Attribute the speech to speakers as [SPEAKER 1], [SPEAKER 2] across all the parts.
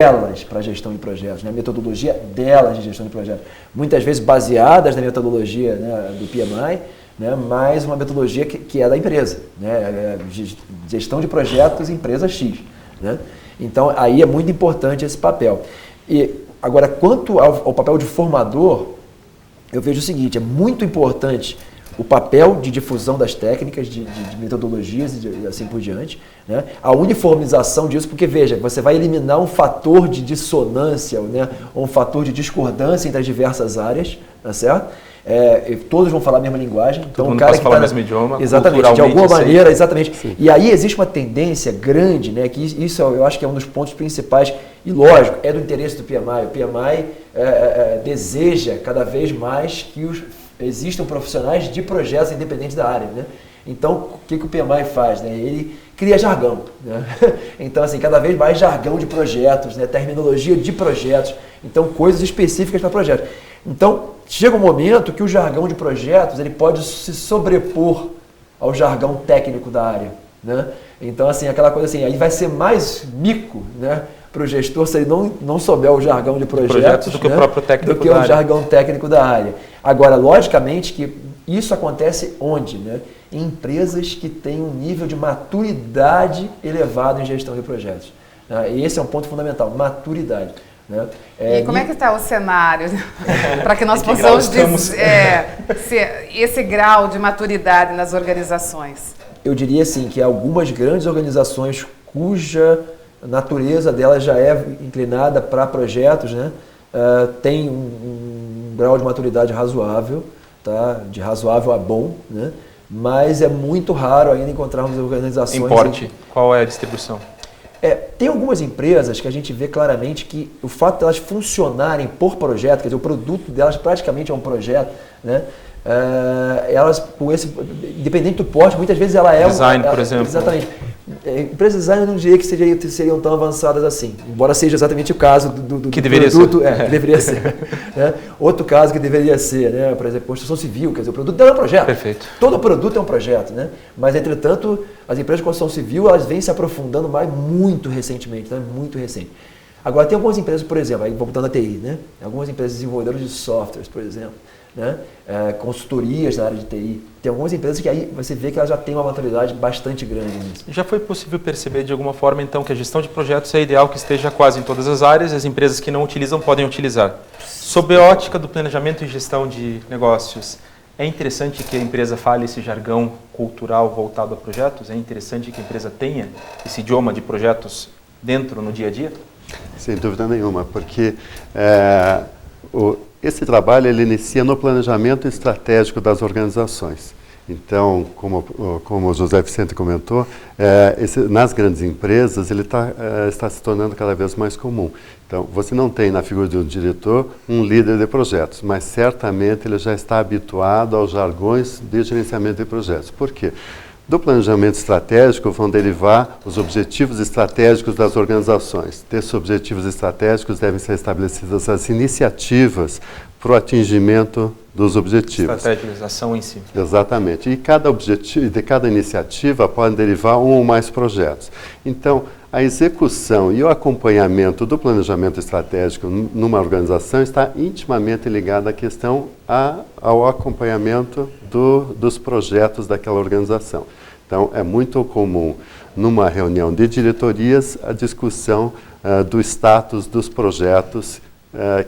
[SPEAKER 1] delas para a gestão de projetos, né? A metodologia delas de gestão de projetos. Muitas vezes baseadas na metodologia, né, do PMI, né, mas uma metodologia que é da empresa, né? Gestão de projetos empresa X. Né? Então, aí é muito importante esse papel. E agora, quanto ao papel de formador, eu vejo o seguinte, é muito importante o papel de difusão das técnicas, de metodologias e assim por diante, né? A uniformização disso, porque veja, você vai eliminar um fator de dissonância, né? Ou um fator de discordância entre as diversas áreas, tá certo? Todos vão falar a mesma linguagem.
[SPEAKER 2] Todo mundo pode falar o mesmo idioma,
[SPEAKER 1] exatamente, de alguma maneira, exatamente. Sim. E aí existe uma tendência grande, né, que isso eu acho que é um dos pontos principais, e lógico, é do interesse do PMI. O PMI deseja cada vez mais que existam profissionais de projetos independentes da área, né? Então, o que o PMI faz? Né? Ele cria jargão, né? Então, assim, cada vez mais jargão de projetos, né? Terminologia de projetos, então coisas específicas para projetos. Então, chega um momento que o jargão de projetos ele pode se sobrepor ao jargão técnico da área, né? Então, assim, aquela coisa assim, aí vai ser mais mico, né, para o gestor se ele não souber o jargão de projetos
[SPEAKER 2] do que, né, o próprio técnico
[SPEAKER 1] do que o jargão técnico da área. Agora, logicamente que isso acontece onde? Né? Em empresas que têm um nível de maturidade elevado em gestão de projetos. E esse é um ponto fundamental, maturidade. Né?
[SPEAKER 3] E como é que está o cenário para que nós possamos dizer esse grau de maturidade nas organizações?
[SPEAKER 1] Eu diria assim que algumas grandes organizações cuja natureza delas já é inclinada para projetos, né? Tem um grau de maturidade razoável, tá? De razoável a bom, né? Mas é muito raro ainda encontrarmos organizações...
[SPEAKER 2] Importe, qual é a distribuição?
[SPEAKER 1] Tem algumas empresas que a gente vê claramente que o fato de elas funcionarem por projeto, quer dizer, o produto delas praticamente é um projeto, né? Elas, independente do porte, muitas vezes ela é...
[SPEAKER 2] Design, por exemplo.
[SPEAKER 1] Exatamente. Empresas de design eu não diria que seriam tão avançadas assim, embora seja exatamente o caso do
[SPEAKER 2] que deveria
[SPEAKER 1] produto,
[SPEAKER 2] ser.
[SPEAKER 1] Que deveria ser. Né? Outro caso que deveria ser, né? Por exemplo, construção civil, quer dizer, o produto dela é um projeto.
[SPEAKER 2] Perfeito.
[SPEAKER 1] Todo produto é um projeto, né? Mas, entretanto, as empresas de construção civil, elas vêm se aprofundando mais muito recentemente, né? Muito recente. Agora, tem algumas empresas, por exemplo, aí voltando à TI, né? Algumas empresas desenvolvedoras de softwares, por exemplo, né? Consultorias na área de TI. Tem algumas empresas que aí você vê que elas já têm uma maturidade bastante grande nisso.
[SPEAKER 2] Já foi possível perceber de alguma forma, então, que a gestão de projetos é ideal que esteja quase em todas as áreas, as empresas que não utilizam podem utilizar. Sob a ótica do planejamento e gestão de negócios, é interessante que a empresa fale esse jargão cultural voltado a projetos? É interessante que a empresa tenha esse idioma de projetos dentro, no dia a dia?
[SPEAKER 4] Sem dúvida nenhuma, porque esse trabalho ele inicia no planejamento estratégico das organizações. Então, como o José Vicente comentou, nas grandes empresas ele está se tornando cada vez mais comum. Então, você não tem na figura de um diretor um líder de projetos, mas certamente ele já está habituado aos jargões de gerenciamento de projetos. Por quê? Do planejamento estratégico vão derivar os objetivos estratégicos das organizações. Desses objetivos estratégicos devem ser estabelecidas as iniciativas para o atingimento dos objetivos.
[SPEAKER 2] Estrategização em si.
[SPEAKER 4] Exatamente. E de cada iniciativa podem derivar um ou mais projetos. Então, a execução e o acompanhamento do planejamento estratégico numa organização está intimamente ligada à questão ao acompanhamento dos projetos daquela organização. Então, é muito comum, numa reunião de diretorias, a discussão do status dos projetos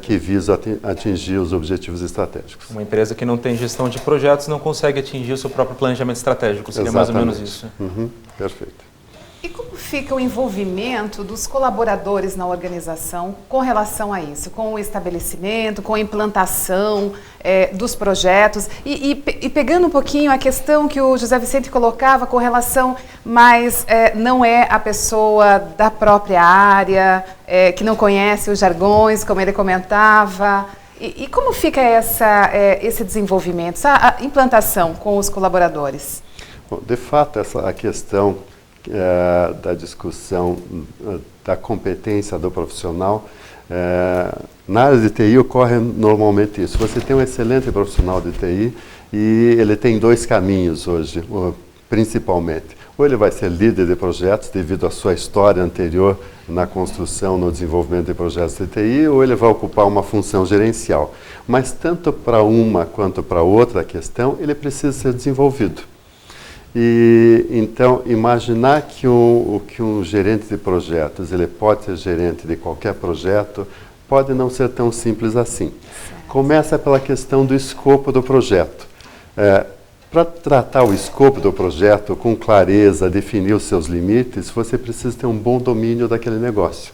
[SPEAKER 4] que visam atingir os objetivos estratégicos.
[SPEAKER 2] Uma empresa que não tem gestão de projetos não consegue atingir o seu próprio planejamento estratégico, seria mais ou menos isso.
[SPEAKER 4] Perfeito.
[SPEAKER 3] E como fica o envolvimento dos colaboradores na organização com relação a isso? Com o estabelecimento, com a implantação dos projetos? E pegando um pouquinho a questão que o José Vicente colocava com relação, mas não é a pessoa da própria área, que não conhece os jargões, como ele comentava. E como fica esse desenvolvimento, essa implantação com os colaboradores?
[SPEAKER 4] Bom, de fato, a questão da discussão da competência do profissional, na área de TI ocorre normalmente isso. Você tem um excelente profissional de TI e ele tem dois caminhos hoje, principalmente. Ou ele vai ser líder de projetos devido à sua história anterior na construção, no desenvolvimento de projetos de TI, ou ele vai ocupar uma função gerencial. Mas tanto para uma quanto para outra questão, ele precisa ser desenvolvido. E então, imaginar que um gerente de projetos, ele pode ser gerente de qualquer projeto, pode não ser tão simples assim. Começa pela questão do escopo do projeto. Para tratar o escopo do projeto com clareza, definir os seus limites, você precisa ter um bom domínio daquele negócio.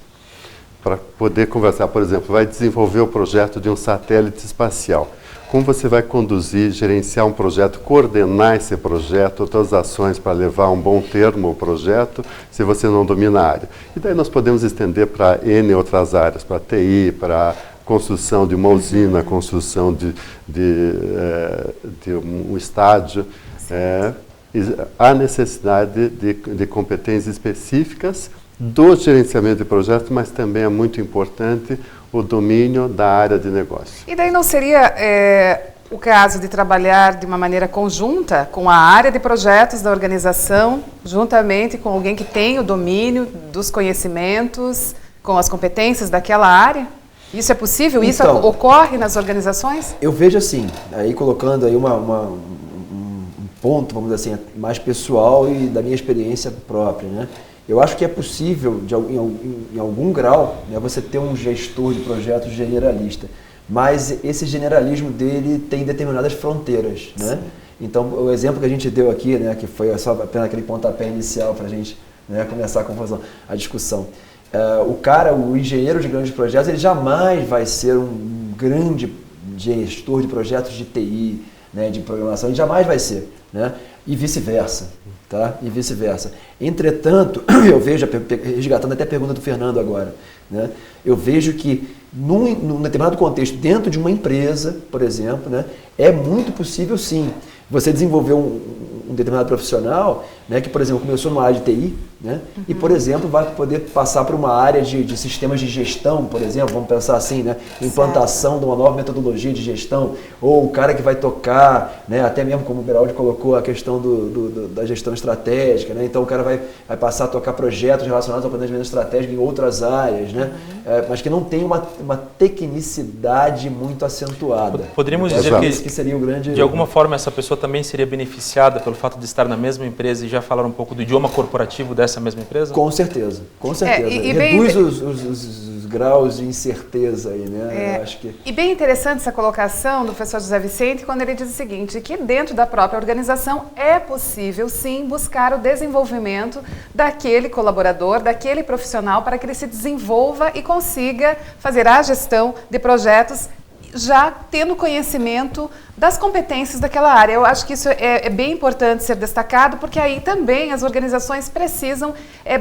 [SPEAKER 4] Para poder conversar, por exemplo, vai desenvolver o projeto de um satélite espacial. Como você vai conduzir, gerenciar um projeto, coordenar esse projeto, todas as ações para levar a um bom termo o projeto, se você não domina a área. E daí nós podemos estender para N outras áreas, para TI, para construção de uma usina, construção de um estádio. Há necessidade de competências específicas do gerenciamento de projetos, mas também é muito importante o domínio da área de negócio.
[SPEAKER 3] E daí não seria o caso de trabalhar de uma maneira conjunta com a área de projetos da organização, juntamente com alguém que tem o domínio dos conhecimentos, com as competências daquela área? Isso é possível? Isso ocorre nas organizações? Eu
[SPEAKER 1] vejo assim, aí colocando aí um ponto, vamos dizer assim, mais pessoal e da minha experiência própria, né? Eu acho que é possível, em algum grau, né, você ter um gestor de projetos generalista, mas esse generalismo dele tem determinadas fronteiras, né? Então, o exemplo que a gente deu aqui, né, que foi só apenas aquele pontapé inicial para a gente, né, começar a discussão. O engenheiro de grandes projetos, ele jamais vai ser um grande gestor de projetos de TI, né, de programação, ele jamais vai ser, né? E vice-versa. Tá? E vice-versa. Entretanto, eu vejo, resgatando até a pergunta do Fernando agora, né? Eu vejo que num determinado contexto, dentro de uma empresa, por exemplo, né, é muito possível sim você desenvolver um determinado profissional, né, que, por exemplo, começou numa área de TI, né, e, por exemplo, vai poder passar para uma área de sistemas de gestão, por exemplo, vamos pensar assim, né, implantação de uma nova metodologia de gestão, ou o cara que vai tocar, né, até mesmo como o Beraldi colocou a questão da gestão estratégica, né, então o cara vai passar a tocar projetos relacionados ao planejamento estratégico em outras áreas, né, mas que não tem uma tecnicidade muito acentuada.
[SPEAKER 2] Poderíamos dizer que seria o grande... De alguma forma essa pessoa também seria beneficiada pelo fato de estar na mesma empresa e já falar um pouco do idioma corporativo dessa mesma empresa?
[SPEAKER 1] Com certeza, com certeza. Reduz os graus de incerteza aí, né? Eu acho que...
[SPEAKER 3] E bem interessante essa colocação do professor José Vicente quando ele diz o seguinte, que dentro da própria organização é possível sim buscar o desenvolvimento daquele colaborador, daquele profissional para que ele se desenvolva e consiga fazer a gestão de projetos já tendo conhecimento das competências daquela área. Eu acho que isso é bem importante ser destacado, porque aí também as organizações precisam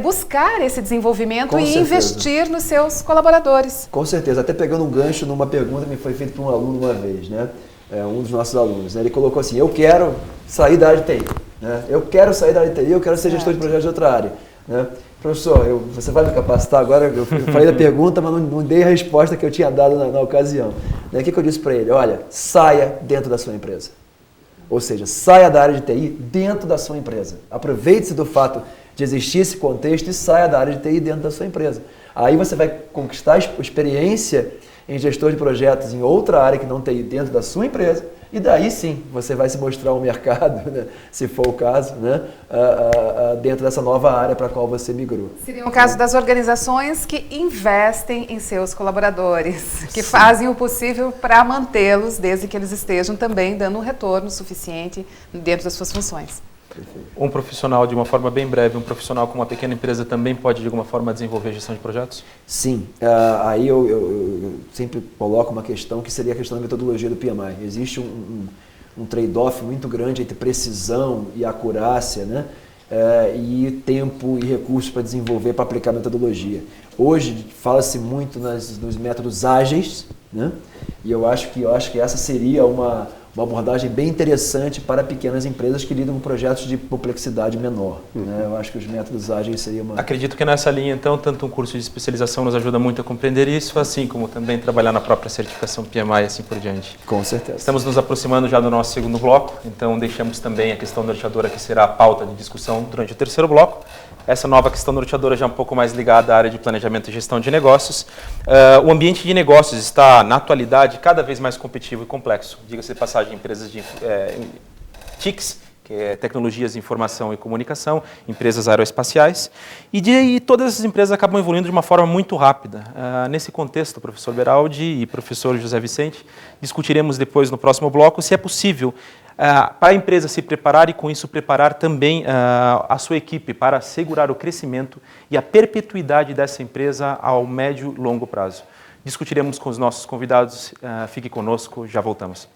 [SPEAKER 3] buscar esse desenvolvimento e investir nos seus colaboradores.
[SPEAKER 1] Com certeza. Até pegando um gancho numa pergunta que me foi feita por um aluno uma vez, né? Um dos nossos alunos, né? Ele colocou assim, eu quero sair da área de TI, né? Eu quero sair da área de TI, eu quero ser gestor de projetos de outra área, né? Professor, você vai me capacitar agora? Eu falei da pergunta, mas não dei a resposta que eu tinha dado na ocasião. O que eu disse para ele? Olha, saia dentro da sua empresa. Ou seja, saia da área de TI dentro da sua empresa. Aproveite-se do fato de existir esse contexto e saia da área de TI dentro da sua empresa. Aí você vai conquistar experiência em gestor de projetos em outra área que não TI dentro da sua empresa, e daí sim você vai se mostrar ao mercado, né, se for o caso, né, dentro dessa nova área para a qual você migrou.
[SPEAKER 3] Seria um caso das organizações que investem em seus colaboradores, que fazem o possível para mantê-los, desde que eles estejam também dando um retorno suficiente dentro das suas funções.
[SPEAKER 2] Um profissional, de uma forma bem breve, um profissional com uma pequena empresa também pode, de alguma forma, desenvolver gestão de projetos?
[SPEAKER 1] Sim. Aí eu sempre coloco uma questão que seria a questão da metodologia do PMI. Existe um trade-off muito grande entre precisão e acurácia, né? E tempo e recursos para desenvolver, para aplicar a metodologia. Hoje fala-se muito nos métodos ágeis, né? E eu acho que essa seria uma uma abordagem bem interessante para pequenas empresas que lidam com projetos de complexidade menor. Né? Eu acho que os métodos ágeis seria uma...
[SPEAKER 2] Acredito que nessa linha, então, tanto um curso de especialização nos ajuda muito a compreender isso, assim como também trabalhar na própria certificação PMI e assim por diante.
[SPEAKER 1] Com certeza.
[SPEAKER 2] Estamos nos aproximando já do nosso segundo bloco, então deixamos também a questão norteadora que será a pauta de discussão durante o terceiro bloco. Essa nova questão norteadora já é um pouco mais ligada à área de planejamento e gestão de negócios. O ambiente de negócios está, na atualidade, cada vez mais competitivo e complexo. Diga-se de passagem, empresas de TICs, que é Tecnologias de Informação e Comunicação, empresas aeroespaciais, e todas essas empresas acabam evoluindo de uma forma muito rápida. Nesse contexto, professor Beraldi e professor José Vicente, discutiremos depois no próximo bloco se é possível para a empresa se preparar e, com isso, preparar também a sua equipe para assegurar o crescimento e a perpetuidade dessa empresa ao médio e longo prazo. Discutiremos com os nossos convidados. Fique conosco, já voltamos.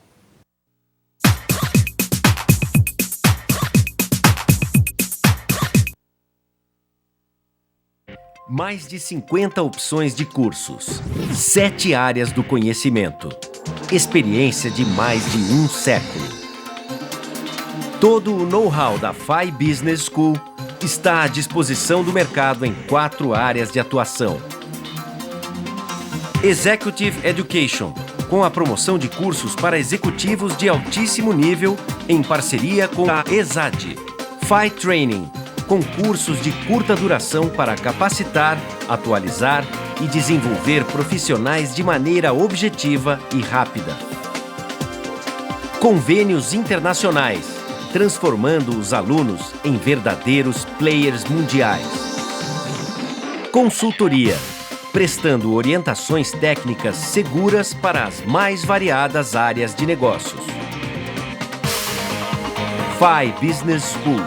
[SPEAKER 5] Mais de 50 opções de cursos, 7 áreas do conhecimento, experiência de mais de um século. Todo o know-how da FI Business School está à disposição do mercado em 4 áreas de atuação. Executive Education, com a promoção de cursos para executivos de altíssimo nível em parceria com a ESAD. FI Training, com cursos de curta duração para capacitar, atualizar e desenvolver profissionais de maneira objetiva e rápida. Convênios internacionais, transformando os alunos em verdadeiros players mundiais. Consultoria, prestando orientações técnicas seguras para as mais variadas áreas de negócios. FI Business School,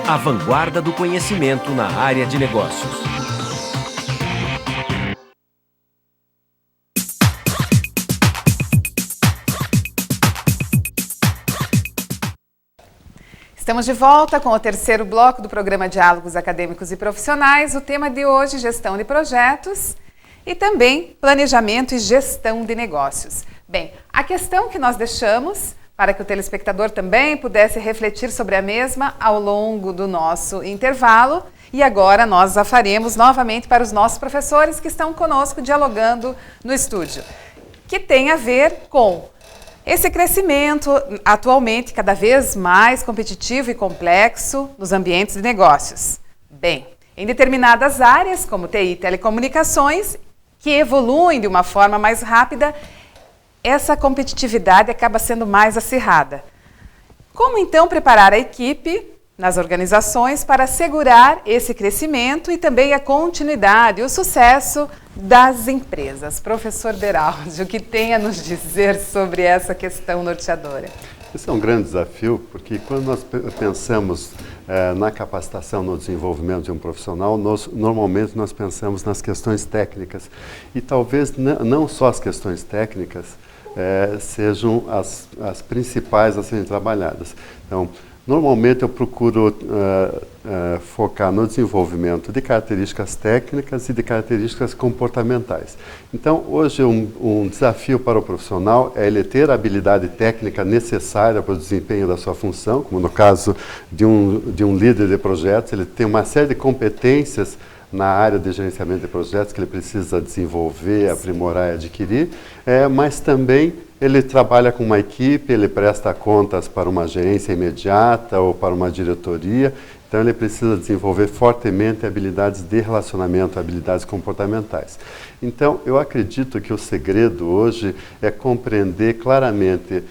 [SPEAKER 5] a vanguarda do conhecimento na área de negócios.
[SPEAKER 3] Estamos de volta com o terceiro bloco do programa Diálogos Acadêmicos e Profissionais. O tema de hoje, gestão de projetos e também planejamento e gestão de negócios. Bem, a questão que nós deixamos para que o telespectador também pudesse refletir sobre a mesma ao longo do nosso intervalo. E agora nós a faremos novamente para os nossos professores que estão conosco dialogando no estúdio, que tem a ver com esse crescimento atualmente cada vez mais competitivo e complexo nos ambientes de negócios. Bem, em determinadas áreas, como TI e telecomunicações, que evoluem de uma forma mais rápida, essa competitividade acaba sendo mais acirrada. Como então preparar a equipe nas organizações para assegurar esse crescimento e também a continuidade e o sucesso das empresas? Professor Beraldi, o que tem a nos dizer sobre essa questão norteadora?
[SPEAKER 4] Esse é um grande desafio, porque quando nós pensamos na capacitação, no desenvolvimento de um profissional, normalmente nós pensamos nas questões técnicas. E talvez não só as questões técnicas sejam as principais a serem trabalhadas. Então, normalmente eu procuro focar no desenvolvimento de características técnicas e de características comportamentais. Então, hoje um desafio para o profissional é ele ter a habilidade técnica necessária para o desempenho da sua função, como no caso de um líder de projetos, ele tem uma série de competências na área de gerenciamento de projetos que ele precisa desenvolver, aprimorar e adquirir, mas também ele trabalha com uma equipe, ele presta contas para uma gerência imediata ou para uma diretoria, então ele precisa desenvolver fortemente habilidades de relacionamento, habilidades comportamentais. Então, eu acredito que o segredo hoje é compreender claramente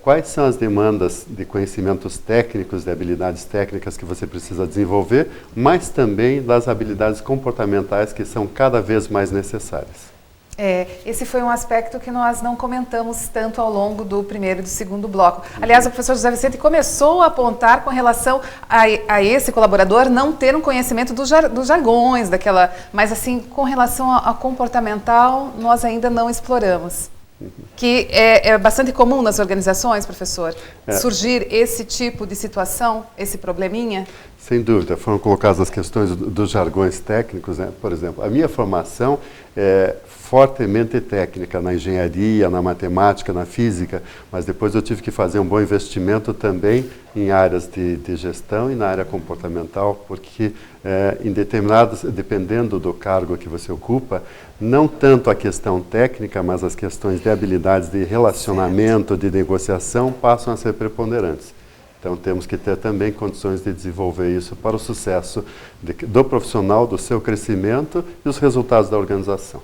[SPEAKER 4] quais são as demandas de conhecimentos técnicos, de habilidades técnicas que você precisa desenvolver, mas também das habilidades comportamentais que são cada vez mais necessárias.
[SPEAKER 3] Esse foi um aspecto que nós não comentamos tanto ao longo do primeiro e do segundo bloco. Aliás, o professor José Vicente começou a apontar com relação a esse colaborador não ter um conhecimento dos jargões, mas assim, com relação a comportamental, nós ainda não exploramos. Que é bastante comum nas organizações, professor, surgir esse tipo de situação, esse probleminha?
[SPEAKER 4] Sem dúvida, foram colocadas as questões dos jargões técnicos, né? Por exemplo, a minha formação é fortemente técnica na engenharia, na matemática, na física, mas depois eu tive que fazer um bom investimento também em áreas de gestão e na área comportamental, porque em determinados, dependendo do cargo que você ocupa, não tanto a questão técnica, mas as questões de habilidades de relacionamento, de negociação, passam a ser preponderantes. Então, temos que ter também condições de desenvolver isso para o sucesso do profissional, do seu crescimento e os resultados da organização.